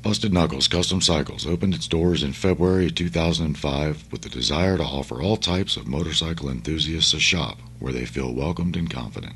Busted Knuckles Custom Cycles opened its doors in February 2005 with the desire to offer all types of motorcycle enthusiasts a shop where they feel welcomed and confident.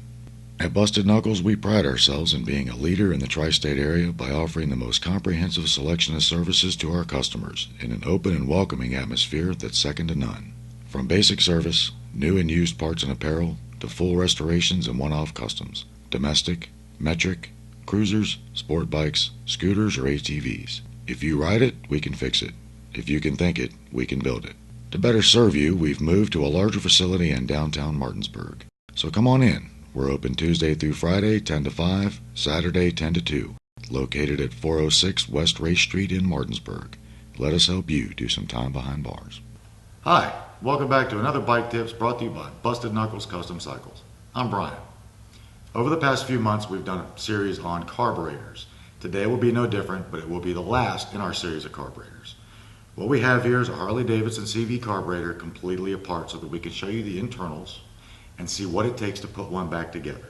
At Busted Knuckles, we pride ourselves in being a leader in the tri-state area by offering the most comprehensive selection of services to our customers in an open and welcoming atmosphere that's second to none. From basic service, new and used parts and apparel, to full restorations and one-off customs, domestic, metric, cruisers, sport bikes, scooters, or ATVs. If you ride it, we can fix it. If you can think it, we can build it. To better serve you, we've moved to a larger facility in downtown Martinsburg. So come on in. We're open Tuesday through Friday, 10 to 5, Saturday, 10 to 2. Located at 406 West Race Street in Martinsburg. Let us help you do some time behind bars. Hi, welcome back to another Bike Tips brought to you by Busted Knuckles Custom Cycles. I'm Brian. Over the past few months, we've done a series on carburetors. Today will be no different, but it will be the last in our series of carburetors. What we have here is a Harley-Davidson CV carburetor completely apart so that we can show you the internals and see what it takes to put one back together.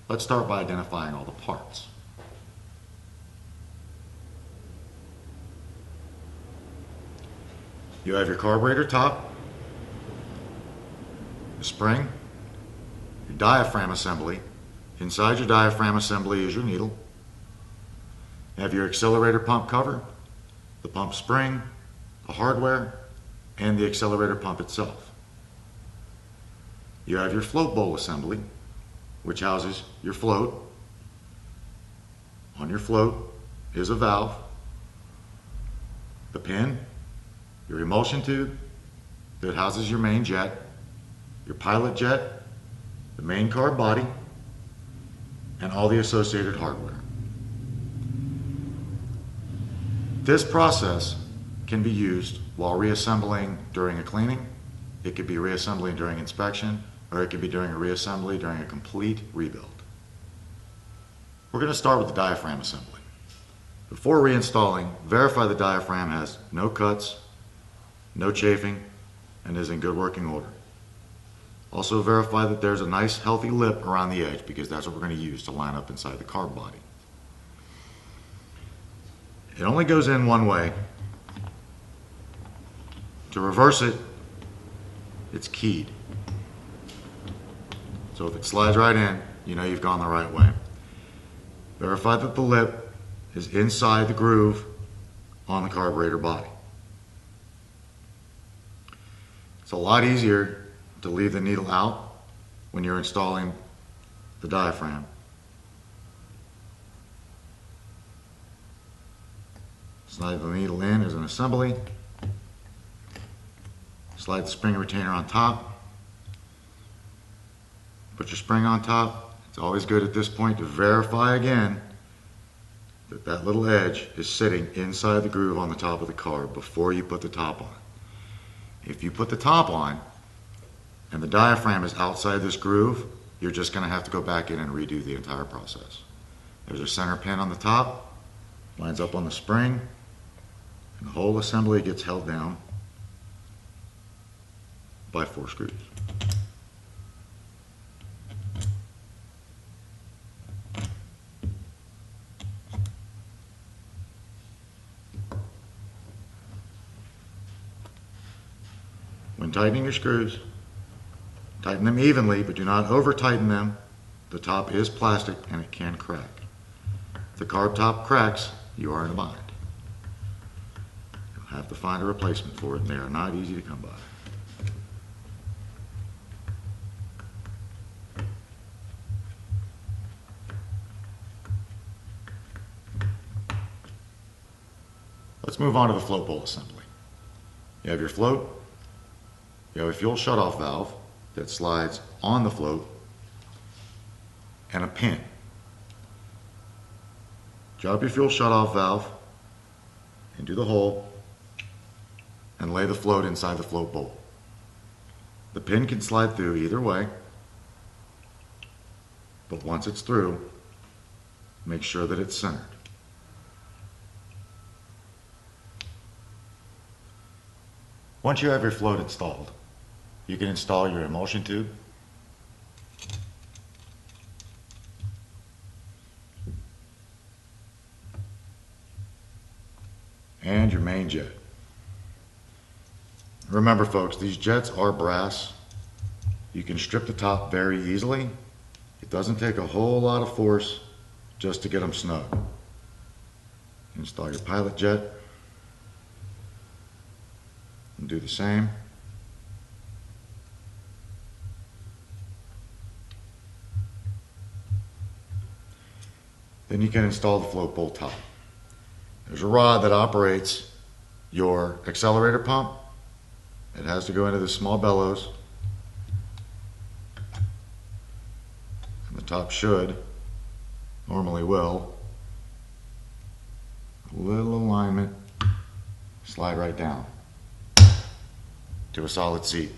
Let's start by identifying all the parts. You have your carburetor top, the spring, your diaphragm assembly. Inside your diaphragm assembly is your needle. You have your accelerator pump cover, the pump spring, the hardware, and the accelerator pump itself. You have your float bowl assembly, which houses your float. On your float is a valve, the pin, your emulsion tube that houses your main jet, your pilot jet, the main carb body, and all the associated hardware. This process can be used while reassembling during a cleaning, it could be reassembling during inspection, or it could be during a reassembly during a complete rebuild. We're going to start with the diaphragm assembly. Before reinstalling, verify the diaphragm has no cuts, no chafing, and is in good working order. Also verify that there's a nice healthy lip around the edge because that's what we're going to use to line up inside the carb body. It only goes in one way. To reverse it, it's keyed. So if it slides right in, you know you've gone the right way. Verify that the lip is inside the groove on the carburetor body. It's a lot easier to leave the needle out when you're installing the diaphragm. Slide the needle in as an assembly. Slide the spring retainer on top. Put your spring on top. It's always good at this point to verify again that that little edge is sitting inside the groove on the top of the carb before you put the top on. If you put the top on and the diaphragm is outside this groove, you're just going to have to go back in and redo the entire process. There's a center pin on the top, lines up on the spring, and the whole assembly gets held down by 4 screws. When tightening your screws, tighten them evenly, but do not over tighten them. The top is plastic and it can crack. If the carb top cracks, you are in a bind. You'll have to find a replacement for it, and they are not easy to come by. Let's move on to the float bowl assembly. You have your float, you have a fuel shutoff valve that slides on the float, and a pin. Drop your fuel shutoff valve into the hole and lay the float inside the float bowl. The pin can slide through either way, but once it's through, make sure that it's centered. Once you have your float installed, you can install your emulsion tube, and your main jet. Remember folks, these jets are brass. You can strip the top very easily. It doesn't take a whole lot of force just to get them snug. Install your pilot jet and do the same. Then you can install the float bolt top. There's a rod that operates your accelerator pump. It has to go into this small bellows. And the top should, normally will, a little alignment, slide right down to a solid seat.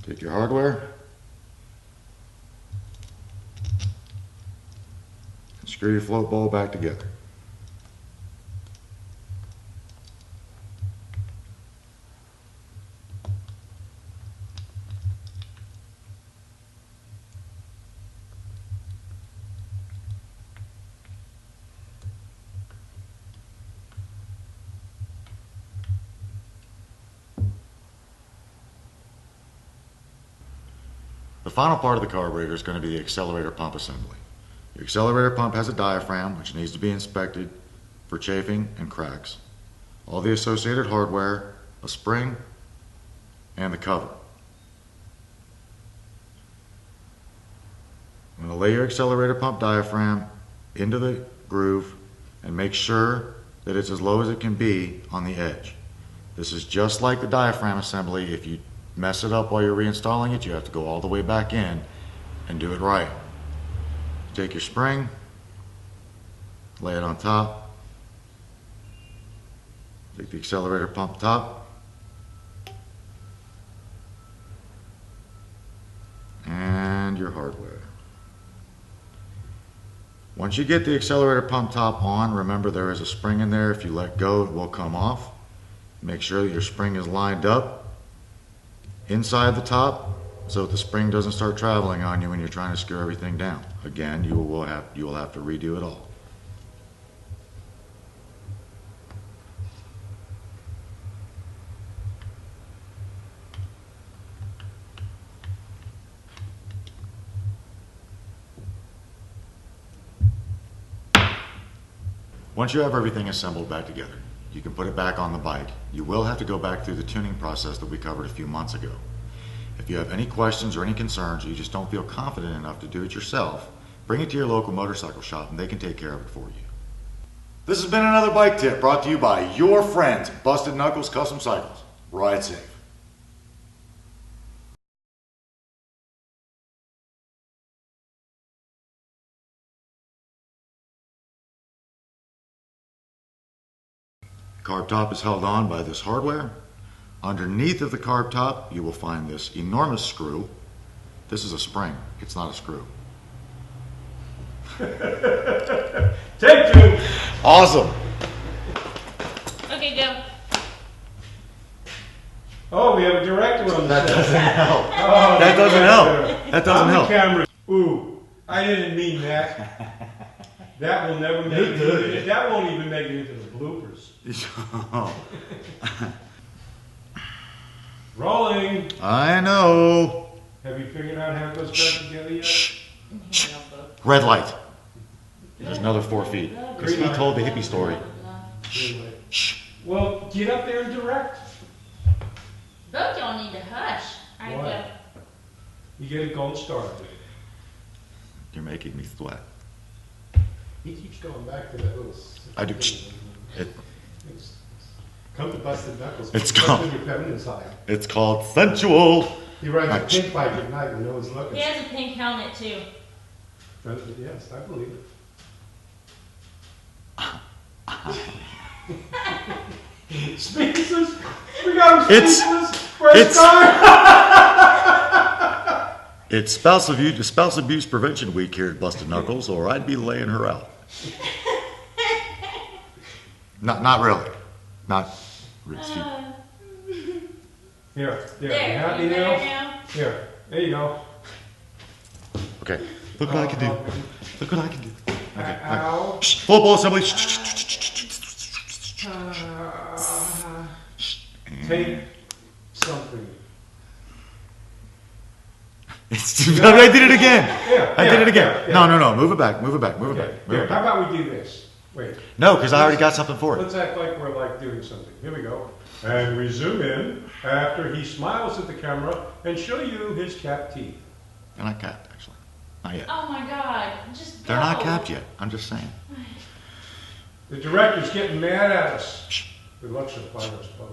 Take your hardware and screw your float bowl back together. The final part of the carburetor is going to be the accelerator pump assembly. Your accelerator pump has a diaphragm which needs to be inspected for chafing and cracks. All the associated hardware, a spring, and the cover. I'm going to lay your accelerator pump diaphragm into the groove and make sure that it's as low as it can be on the edge. This is just like the diaphragm assembly. If you mess it up while you're reinstalling it, you have to go all the way back in and do it right. Take your spring, lay it on top, take the accelerator pump top, and your hardware. Once you get the accelerator pump top on, remember there is a spring in there. If you let go, it will come off. Make sure that your spring is lined up inside the top so that the spring doesn't start traveling on you when you're trying to screw everything down. Again, you will have to redo it all. Once you have everything assembled back together, you can put it back on the bike. You will have to go back through the tuning process that we covered a few months ago. If you have any questions or any concerns, or you just don't feel confident enough to do it yourself, bring it to your local motorcycle shop and they can take care of it for you. This has been another bike tip brought to you by your friends at Busted Knuckles Custom Cycles. Ride safe. Carb top is held on by this hardware. Underneath of the carb top, you will find this enormous screw. This is a spring, it's not a screw. Take two! Awesome! Okay, go. Oh, we have a director on That the doesn't set. help. Oh, That doesn't help. That doesn't on help. the camera. Ooh, I didn't mean that. That will never make it. That won't even make it into the bloopers. Rolling. I know. Have you figured out how it goes back together yet? Red light. There's another 4 feet. Because he told the hippie story. Anyway. Well, get up there and direct. Both y'all need to hush. Alright, Why? go. You get a gold star. You're making me sweat. He keeps going back to that little. I do. It, Come to Busted Knuckles. It's Come called- to your feminine side. it's called sensual. He rides a Ouch. pink bike at night when no one's looking. He has a pink helmet too. Yes, I believe it. Speechless. We got him It's- speechless. First it's- time. It's Spouse Abuse Prevention Week here at Busted Knuckles, or I'd be laying her out. Not really. Not. Here, there. You There, happy you now? better now? Here, there you go. Okay. Look what I can do. Look what I can do. Okay. Ow. Shh, full ball assembly. Take something. I did it again. Yeah, I did it again. yeah. No. Move it back. Move it back. Move it Okay, back. Move here, it how back. about we do this? Wait, No, because I already got something for it. let's act like we're like doing something. Here we go. And we zoom in after he smiles at the camera and show you his capped teeth. They're not capped, actually. Not yet. Oh my God, just They're not go. capped yet. I'm just saying. The director's getting mad at us. Good luck supplying us both.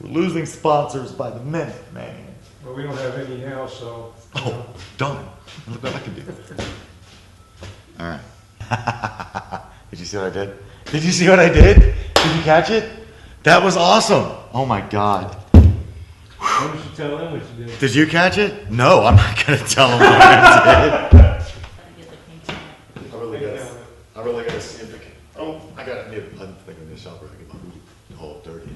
We're losing sponsors by the minute, man. Well, we don't have any now, so. you Oh, know. done. Look what I can do. All right. Did you see what I did? Did you see what I did? Did you catch it? That was awesome. Oh my God. Why don't you tell them what you did? Did you catch it? No, I'm not going to tell them what I did. Gotta get the pink tag. I really gotta see if I can. Oh, I got it. I'm thinking this shop where I get my boot all dirty.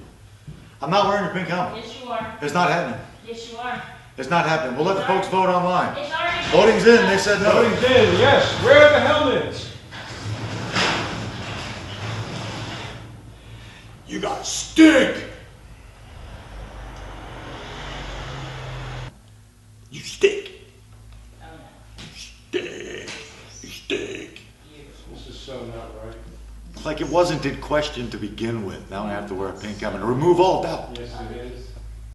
I'm not wearing a pink helmet. Yes, you are. It's not happening. Yes, you are. It's not happening. We'll let the folks vote online. It's already. Voting's in. They said no. Voting's in, yes. Wear the helmets. You guys stink. You stink. Oh, no. Stink. You stink. This is so not right. Like it wasn't in question to begin with. Now I have to wear a pink helmet. Remove all doubt. Yes, it is.